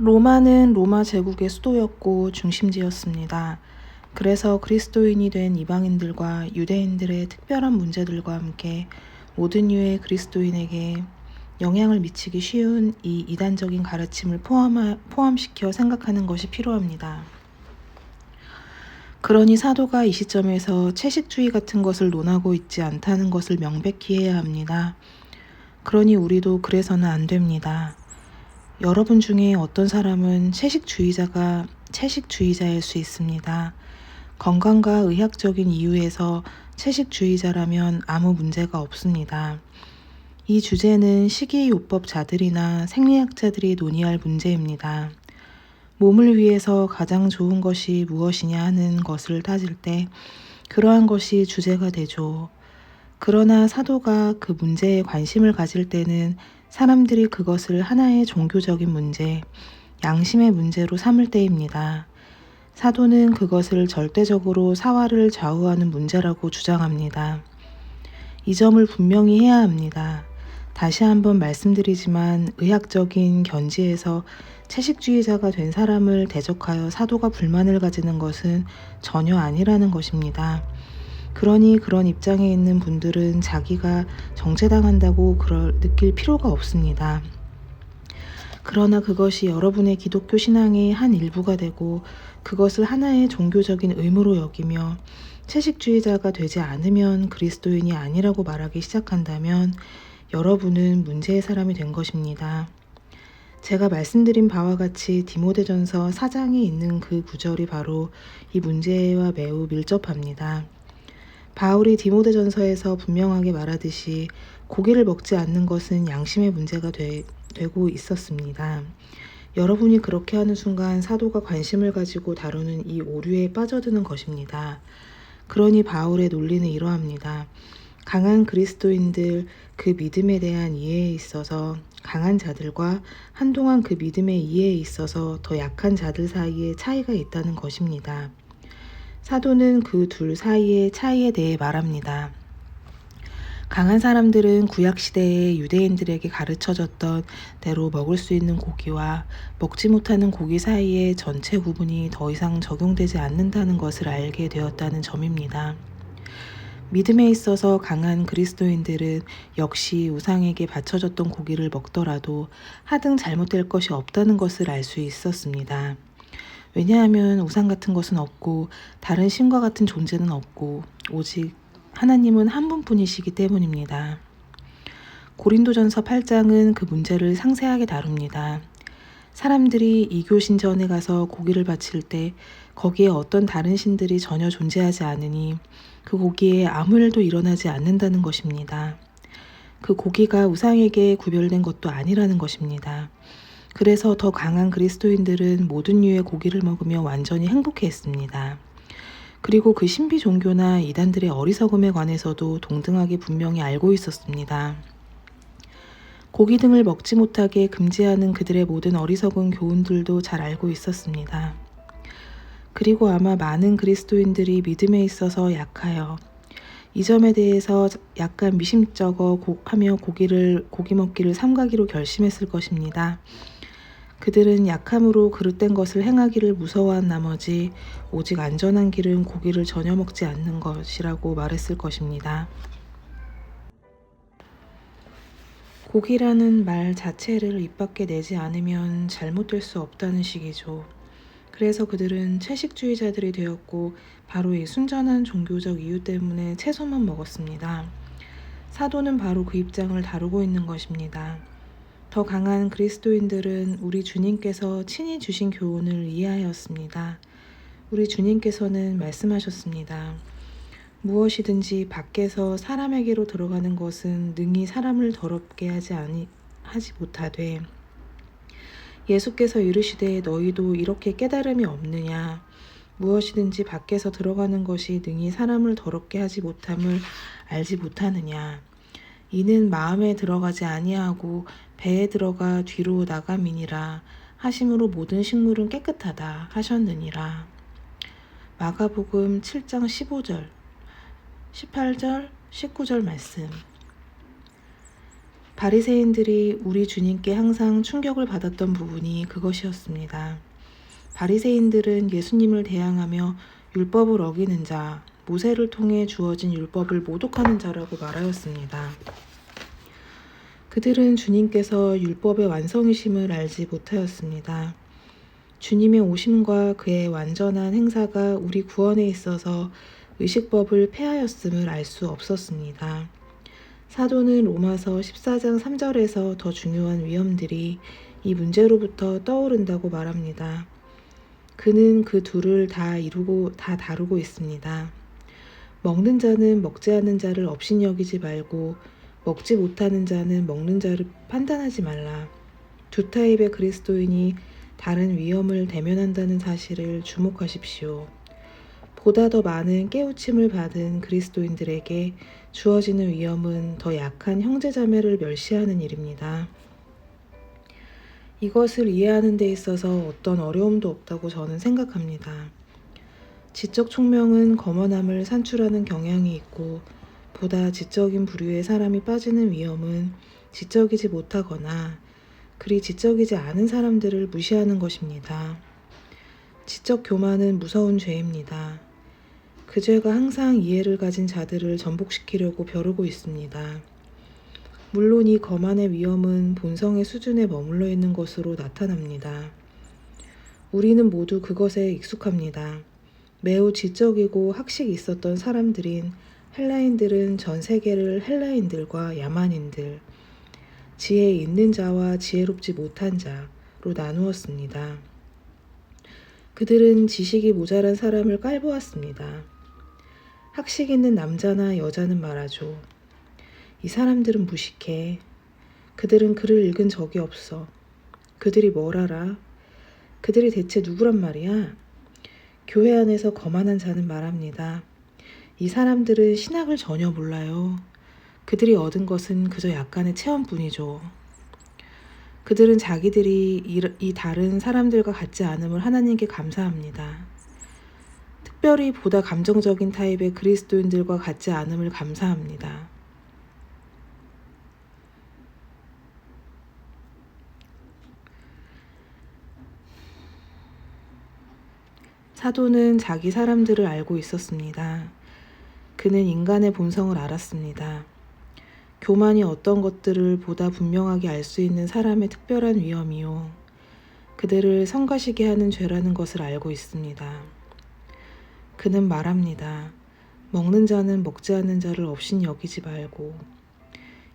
로마는 로마 제국의 수도였고 중심지였습니다. 그래서 그리스도인이 된 이방인들과 유대인들의 특별한 문제들과 함께 모든 유의 그리스도인에게 영향을 미치기 쉬운 이 이단적인 가르침을 포함시켜 생각하는 것이 필요합니다. 그러니 사도가 이 시점에서 채식주의 같은 것을 논하고 있지 않다는 것을 명백히 해야 합니다. 그러니 우리도 그래서는 안 됩니다. 여러분 중에 어떤 사람은 채식주의자일 수 있습니다. 건강과 의학적인 이유에서 채식주의자라면 아무 문제가 없습니다. 이 주제는 식이요법자들이나 생리학자들이 논의할 문제입니다. 몸을 위해서 가장 좋은 것이 무엇이냐 하는 것을 따질 때 그러한 것이 주제가 되죠. 그러나 사도가 그 문제에 관심을 가질 때는 사람들이 그것을 하나의 종교적인 문제, 양심의 문제로 삼을 때입니다. 사도는 그것을 절대적으로 사활을 좌우하는 문제라고 주장합니다. 이 점을 분명히 해야 합니다. 다시 한번 말씀드리지만 의학적인 견지에서 채식주의자가 된 사람을 대적하여 사도가 불만을 가지는 것은 전혀 아니라는 것입니다. 그러니 그런 입장에 있는 분들은 자기가 정죄당한다고 느낄 필요가 없습니다. 그러나 그것이 여러분의 기독교 신앙의 한 일부가 되고 그것을 하나의 종교적인 의무로 여기며 채식주의자가 되지 않으면 그리스도인이 아니라고 말하기 시작한다면 여러분은 문제의 사람이 된 것입니다. 제가 말씀드린 바와 같이 디모데전서 4장에 있는 그 구절이 바로 이 문제와 매우 밀접합니다. 바울이 디모데전서에서 분명하게 말하듯이 고기를 먹지 않는 것은 양심의 문제가 되고 있었습니다. 여러분이 그렇게 하는 순간 사도가 관심을 가지고 다루는 이 오류에 빠져드는 것입니다. 그러니 바울의 논리는 이러합니다. 강한 그리스도인들 그 믿음에 대한 이해에 있어서 강한 자들과 한동안 그 믿음의 이해에 있어서 더 약한 자들 사이에 차이가 있다는 것입니다. 사도는 그 둘 사이의 차이에 대해 말합니다. 강한 사람들은 구약시대의 유대인들에게 가르쳐졌던 대로 먹을 수 있는 고기와 먹지 못하는 고기 사이의 전체 구분이 더 이상 적용되지 않는다는 것을 알게 되었다는 점입니다. 믿음에 있어서 강한 그리스도인들은 역시 우상에게 바쳐졌던 고기를 먹더라도 하등 잘못될 것이 없다는 것을 알 수 있었습니다. 왜냐하면 우상 같은 것은 없고 다른 신과 같은 존재는 없고 오직 하나님은 한 분뿐이시기 때문입니다. 고린도전서 8장은 그 문제를 상세하게 다룹니다. 사람들이 이교 신전에 가서 고기를 바칠 때 거기에 어떤 다른 신들이 전혀 존재하지 않으니 그 고기에 아무 일도 일어나지 않는다는 것입니다. 그 고기가 우상에게 구별된 것도 아니라는 것입니다. 그래서 더 강한 그리스도인들은 모든 류의 고기를 먹으며 완전히 행복해했습니다. 그리고 그 신비 종교나 이단들의 어리석음에 관해서도 동등하게 분명히 알고 있었습니다. 고기 등을 먹지 못하게 금지하는 그들의 모든 어리석은 교훈들도 잘 알고 있었습니다. 그리고 아마 많은 그리스도인들이 믿음에 있어서 약하여 이 점에 대해서 약간 미심쩍어 하며 고기 먹기를 삼가기로 결심했을 것입니다. 그들은 약함으로 그릇된 것을 행하기를 무서워한 나머지 오직 안전한 길은 고기를 전혀 먹지 않는 것이라고 말했을 것입니다. 고기라는 말 자체를 입 밖에 내지 않으면 잘못될 수 없다는 식이죠. 그래서 그들은 채식주의자들이 되었고 바로 이 순전한 종교적 이유 때문에 채소만 먹었습니다. 사도는 바로 그 입장을 다루고 있는 것입니다. 더 강한 그리스도인들은 우리 주님께서 친히 주신 교훈을 이해하였습니다. 우리 주님께서는 말씀하셨습니다. 무엇이든지 밖에서 사람에게로 들어가는 것은 능히 사람을 더럽게 하지 못하되 예수께서 이르시되 너희도 이렇게 깨달음이 없느냐 무엇이든지 밖에서 들어가는 것이 능히 사람을 더럽게 하지 못함을 알지 못하느냐 이는 마음에 들어가지 아니하고 배에 들어가 뒤로 나감이니라 하심으로 모든 식물은 깨끗하다 하셨느니라. 마가복음 7장 15절, 18절, 19절 말씀. 바리새인들이 우리 주님께 항상 충격을 받았던 부분이 그것이었습니다. 바리새인들은 예수님을 대항하며 율법을 어기는 자, 모세를 통해 주어진 율법을 모독하는 자라고 말하였습니다. 그들은 주님께서 율법의 완성이심을 알지 못하였습니다. 주님의 오심과 그의 완전한 행사가 우리 구원에 있어서 의식법을 폐하였음을 알 수 없었습니다. 사도는 로마서 14장 3절에서 더 중요한 위험들이 이 문제로부터 떠오른다고 말합니다. 그는 그 둘을 다 다루고 있습니다. 먹는 자는 먹지 않는 자를 업신 여기지 말고 먹지 못하는 자는 먹는 자를 판단하지 말라. 두 타입의 그리스도인이 다른 위험을 대면한다는 사실을 주목하십시오. 보다 더 많은 깨우침을 받은 그리스도인들에게 주어지는 위험은 더 약한 형제자매를 멸시하는 일입니다. 이것을 이해하는 데 있어서 어떤 어려움도 없다고 저는 생각합니다. 지적 총명은 거만함을 산출하는 경향이 있고 보다 지적인 부류의 사람이 빠지는 위험은 지적이지 못하거나 그리 지적이지 않은 사람들을 무시하는 것입니다. 지적 교만은 무서운 죄입니다. 그 죄가 항상 이해를 가진 자들을 전복시키려고 벼르고 있습니다. 물론 이 거만의 위험은 본성의 수준에 머물러 있는 것으로 나타납니다. 우리는 모두 그것에 익숙합니다. 매우 지적이고 학식이 있었던 사람들인 헬라인들은 전 세계를 헬라인들과 야만인들, 지혜 있는 자와 지혜롭지 못한 자로 나누었습니다. 그들은 지식이 모자란 사람을 깔보았습니다. 학식 있는 남자나 여자는 말하죠. 이 사람들은 무식해. 그들은 글을 읽은 적이 없어. 그들이 뭘 알아? 그들이 대체 누구란 말이야? 교회 안에서 거만한 자는 말합니다. 이 사람들은 신학을 전혀 몰라요. 그들이 얻은 것은 그저 약간의 체험뿐이죠. 그들은 자기들이 이 다른 사람들과 같지 않음을 하나님께 감사합니다. 특별히 보다 감정적인 타입의 그리스도인들과 같지 않음을 감사합니다. 사도는 자기 사람들을 알고 있었습니다. 그는 인간의 본성을 알았습니다. 교만이 어떤 것들을 보다 분명하게 알 수 있는 사람의 특별한 위험이요. 그들을 성가시게 하는 죄라는 것을 알고 있습니다. 그는 말합니다. 먹는 자는 먹지 않는 자를 업신 여기지 말고.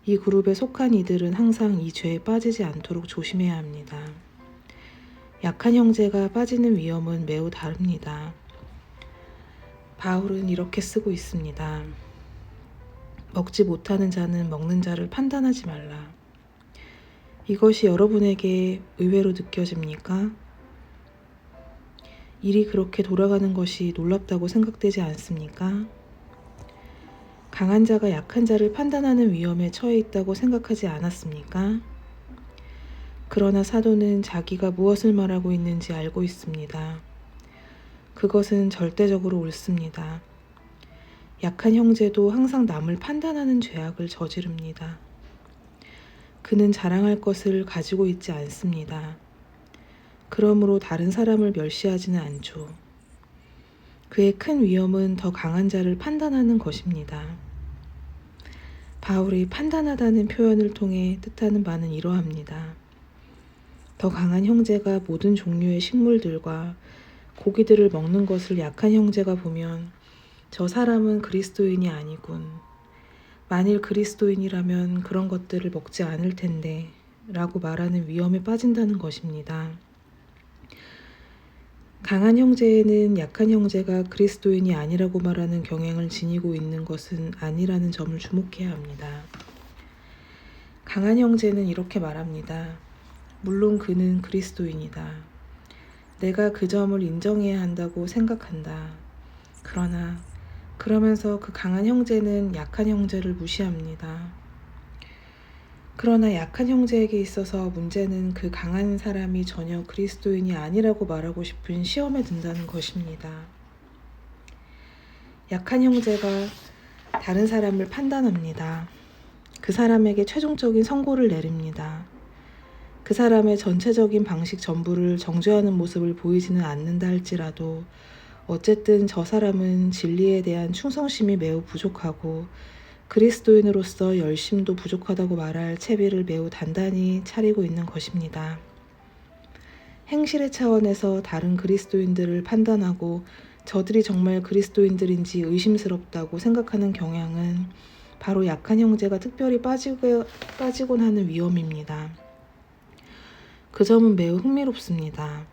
이 그룹에 속한 이들은 항상 이 죄에 빠지지 않도록 조심해야 합니다. 약한 형제가 빠지는 위험은 매우 다릅니다. 바울은 이렇게 쓰고 있습니다. 먹지 못하는 자는 먹는 자를 판단하지 말라. 이것이 여러분에게 의외로 느껴집니까? 일이 그렇게 돌아가는 것이 놀랍다고 생각되지 않습니까? 강한 자가 약한 자를 판단하는 위험에 처해 있다고 생각하지 않았습니까? 그러나 사도는 자기가 무엇을 말하고 있는지 알고 있습니다. 그것은 절대적으로 옳습니다. 약한 형제도 항상 남을 판단하는 죄악을 저지릅니다. 그는 자랑할 것을 가지고 있지 않습니다. 그러므로 다른 사람을 멸시하지는 않죠. 그의 큰 위험은 더 강한 자를 판단하는 것입니다. 바울이 판단하다는 표현을 통해 뜻하는 바는 이러합니다. 더 강한 형제가 모든 종류의 식물들과 고기들을 먹는 것을 약한 형제가 보면 저 사람은 그리스도인이 아니군. 만일 그리스도인이라면 그런 것들을 먹지 않을 텐데 라고 말하는 위험에 빠진다는 것입니다. 강한 형제에는 약한 형제가 그리스도인이 아니라고 말하는 경향을 지니고 있는 것은 아니라는 점을 주목해야 합니다. 강한 형제는 이렇게 말합니다. 물론 그는 그리스도인이다. 내가 그 점을 인정해야 한다고 생각한다. 그러면서 그 강한 형제는 약한 형제를 무시합니다. 그러나 약한 형제에게 있어서 문제는 그 강한 사람이 전혀 그리스도인이 아니라고 말하고 싶은 시험에 든다는 것입니다. 약한 형제가 다른 사람을 판단합니다. 그 사람에게 최종적인 선고를 내립니다. 그 사람의 전체적인 방식 전부를 정죄하는 모습을 보이지는 않는다 할지라도 어쨌든 저 사람은 진리에 대한 충성심이 매우 부족하고 그리스도인으로서 열심도 부족하다고 말할 채비를 매우 단단히 차리고 있는 것입니다. 행실의 차원에서 다른 그리스도인들을 판단하고 저들이 정말 그리스도인들인지 의심스럽다고 생각하는 경향은 바로 약한 형제가 특별히 빠지곤 하는 위험입니다. 그 점은 매우 흥미롭습니다.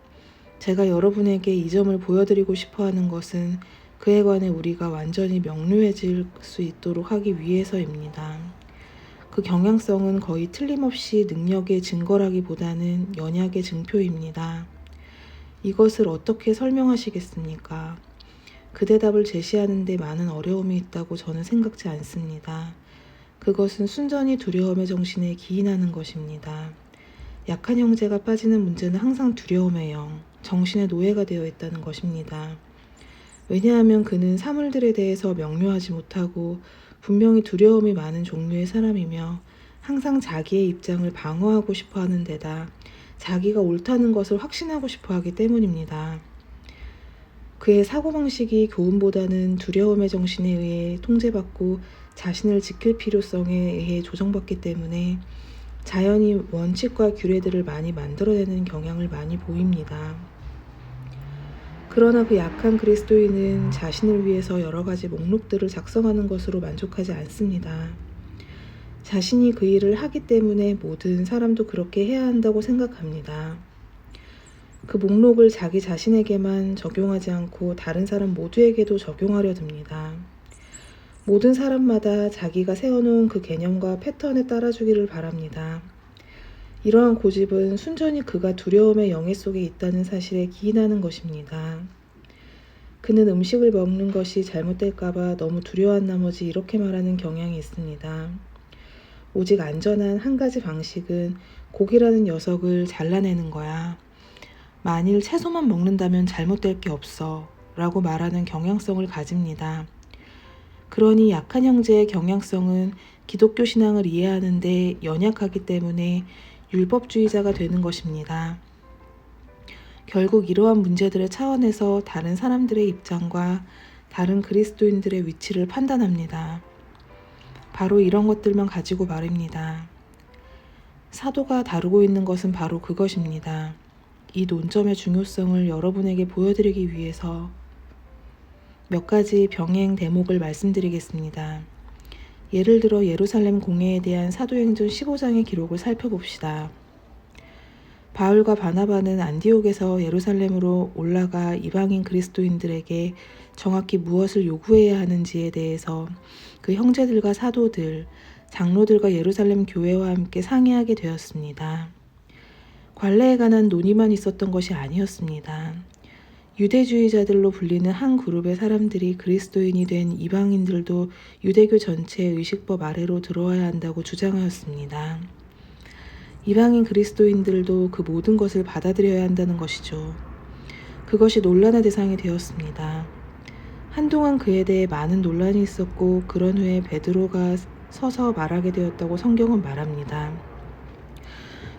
제가 여러분에게 이 점을 보여드리고 싶어 하는 것은 그에 관해 우리가 완전히 명료해질 수 있도록 하기 위해서입니다. 그 경향성은 거의 틀림없이 능력의 증거라기보다는 연약의 증표입니다. 이것을 어떻게 설명하시겠습니까? 그 대답을 제시하는 데 많은 어려움이 있다고 저는 생각지 않습니다. 그것은 순전히 두려움의 정신에 기인하는 것입니다. 약한 형제가 빠지는 문제는 항상 두려움의 영, 정신의 노예가 되어 있다는 것입니다. 왜냐하면 그는 사물들에 대해서 명료하지 못하고 분명히 두려움이 많은 종류의 사람이며 항상 자기의 입장을 방어하고 싶어 하는 데다 자기가 옳다는 것을 확신하고 싶어 하기 때문입니다. 그의 사고방식이 교훈보다는 두려움의 정신에 의해 통제받고 자신을 지킬 필요성에 의해 조정받기 때문에 자연히 원칙과 규례들을 많이 만들어내는 경향을 많이 보입니다. 그러나 그 약한 그리스도인은 자신을 위해서 여러 가지 목록들을 작성하는 것으로 만족하지 않습니다. 자신이 그 일을 하기 때문에 모든 사람도 그렇게 해야 한다고 생각합니다. 그 목록을 자기 자신에게만 적용하지 않고 다른 사람 모두에게도 적용하려 듭니다. 모든 사람마다 자기가 세워놓은 그 개념과 패턴에 따라주기를 바랍니다. 이러한 고집은 순전히 그가 두려움의 영해 속에 있다는 사실에 기인하는 것입니다. 그는 음식을 먹는 것이 잘못될까봐 너무 두려워한 나머지 이렇게 말하는 경향이 있습니다. 오직 안전한 한 가지 방식은 고기라는 녀석을 잘라내는 거야. 만일 채소만 먹는다면 잘못될 게 없어 라고 말하는 경향성을 가집니다. 그러니 약한 형제의 경향성은 기독교 신앙을 이해하는데 연약하기 때문에 율법주의자가 되는 것입니다. 결국 이러한 문제들의 차원에서 다른 사람들의 입장과 다른 그리스도인들의 위치를 판단합니다. 바로 이런 것들만 가지고 말입니다. 사도가 다루고 있는 것은 바로 그것입니다. 이 논점의 중요성을 여러분에게 보여드리기 위해서 몇 가지 병행 대목을 말씀드리겠습니다. 예를 들어 예루살렘 공회에 대한 사도행전 15장의 기록을 살펴봅시다. 바울과 바나바는 안디옥에서 예루살렘으로 올라가 이방인 그리스도인들에게 정확히 무엇을 요구해야 하는지에 대해서 그 형제들과 사도들, 장로들과 예루살렘 교회와 함께 상의하게 되었습니다. 관례에 관한 논의만 있었던 것이 아니었습니다. 유대주의자들로 불리는 한 그룹의 사람들이 그리스도인이 된 이방인들도 유대교 전체의 의식법 아래로 들어와야 한다고 주장하였습니다. 이방인 그리스도인들도 그 모든 것을 받아들여야 한다는 것이죠. 그것이 논란의 대상이 되었습니다. 한동안 그에 대해 많은 논란이 있었고 그런 후에 베드로가 서서 말하게 되었다고 성경은 말합니다.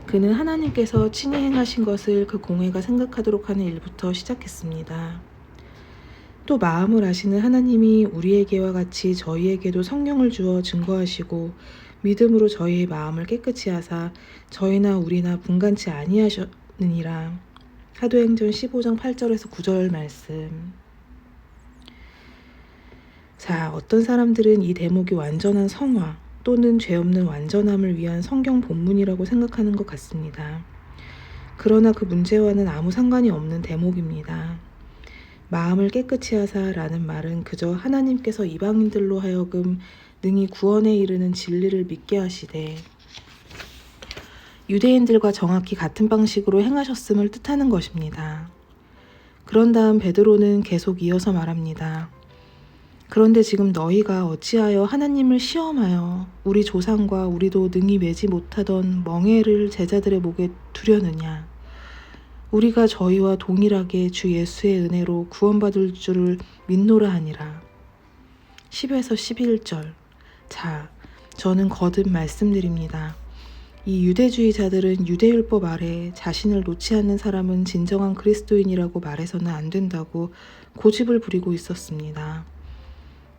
그는 하나님께서 친히 행하신 것을 그 공회가 생각하도록 하는 일부터 시작했습니다. 또 마음을 아시는 하나님이 우리에게와 같이 저희에게도 성령을 주어 증거하시고 믿음으로 저희의 마음을 깨끗이 하사 저희나 우리나 분간치 아니하셨느니라. 사도행전 15장 8절에서 9절 말씀. 자, 어떤 사람들은 이 대목이 완전한 성화 또는 죄 없는 완전함을 위한 성경 본문이라고 생각하는 것 같습니다. 그러나 그 문제와는 아무 상관이 없는 대목입니다. 마음을 깨끗이 하사라는 말은 그저 하나님께서 이방인들로 하여금 능히 구원에 이르는 진리를 믿게 하시되 유대인들과 정확히 같은 방식으로 행하셨음을 뜻하는 것입니다. 그런 다음 베드로는 계속 이어서 말합니다. 그런데 지금 너희가 어찌하여 하나님을 시험하여 우리 조상과 우리도 능히 매지 못하던 멍에를 제자들의 목에 두려느냐. 우리가 저희와 동일하게 주 예수의 은혜로 구원받을 줄을 믿노라 하니라. 10에서 11절. 자, 저는 거듭 말씀드립니다. 이 유대주의자들은 유대율법 아래 자신을 놓지 않는 사람은 진정한 그리스도인이라고 말해서는 안 된다고 고집을 부리고 있었습니다.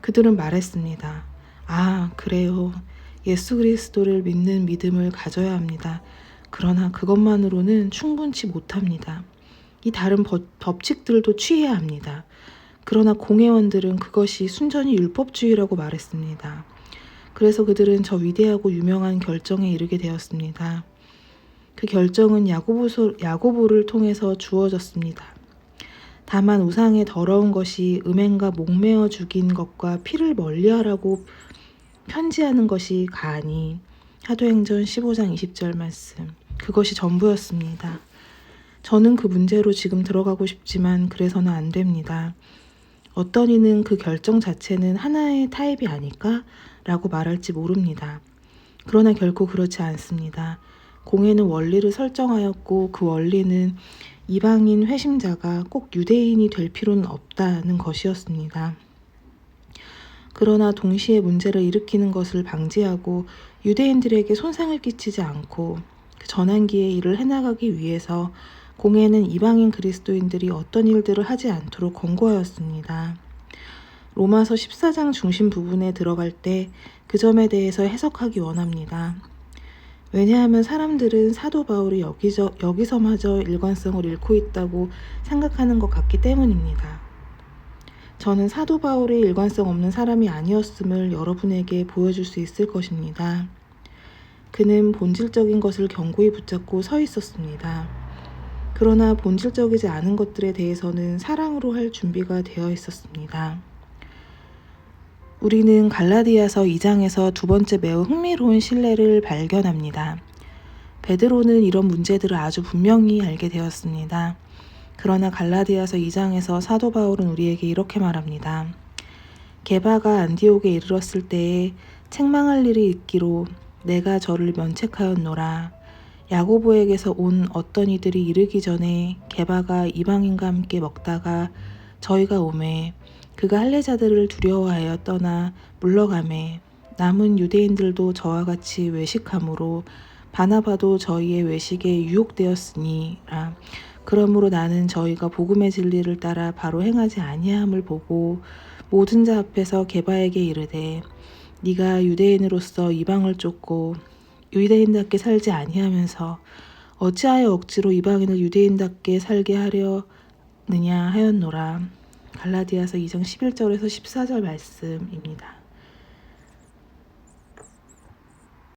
그들은 말했습니다. 아, 그래요. 예수 그리스도를 믿는 믿음을 가져야 합니다. 그러나 그것만으로는 충분치 못합니다. 이 다른 법칙들도 취해야 합니다. 그러나 공회원들은 그것이 순전히 율법주의라고 말했습니다. 그래서 그들은 저 위대하고 유명한 결정에 이르게 되었습니다. 그 결정은 야고보를 통해서 주어졌습니다. 다만 우상의 더러운 것이 음행과 목매어 죽인 것과 피를 멀리하라고 편지하는 것이 가하니 사도행전 15장 20절 말씀. 그것이 전부였습니다. 저는 그 문제로 지금 들어가고 싶지만 그래서는 안 됩니다. 어떤 이는 그 결정 자체는 하나의 타입이 아닐까? 라고 말할지 모릅니다. 그러나 결코 그렇지 않습니다. 공회는 원리를 설정하였고 그 원리는 이방인 회심자가 꼭 유대인이 될 필요는 없다는 것이었습니다. 그러나 동시에 문제를 일으키는 것을 방지하고 유대인들에게 손상을 끼치지 않고 그 전환기에 일을 해나가기 위해서 공회는 이방인 그리스도인들이 어떤 일들을 하지 않도록 권고하였습니다. 로마서 14장 중심 부분에 들어갈 때 그 점에 대해서 해석하기 원합니다. 왜냐하면 사람들은 사도 바울이 여기서마저 일관성을 잃고 있다고 생각하는 것 같기 때문입니다. 저는 사도 바울이 일관성 없는 사람이 아니었음을 여러분에게 보여줄 수 있을 것입니다. 그는 본질적인 것을 견고히 붙잡고 서 있었습니다. 그러나 본질적이지 않은 것들에 대해서는 사랑으로 할 준비가 되어 있었습니다. 우리는 갈라디아서 2장에서 두 번째 매우 흥미로운 신뢰를 발견합니다. 베드로는 이런 문제들을 아주 분명히 알게 되었습니다. 그러나 갈라디아서 2장에서 사도 바울은 우리에게 이렇게 말합니다. 게바가 안디옥에 이르렀을 때에 책망할 일이 있기로 내가 저를 면책하였노라. 야고보에게서 온 어떤 이들이 이르기 전에 게바가 이방인과 함께 먹다가 저희가 오매 그가 할례자들을 두려워하여 떠나 물러가매 남은 유대인들도 저와 같이 외식함으로 바나바도 저희의 외식에 유혹되었으니라. 그러므로 나는 저희가 복음의 진리를 따라 바로 행하지 아니함을 보고 모든 자 앞에서 게바에게 이르되 네가 유대인으로서 이방을 쫓고 유대인답게 살지 아니하면서 어찌하여 억지로 이방인을 유대인답게 살게 하려느냐 하였노라. 갈라디아서 2장 11절에서 14절 말씀입니다.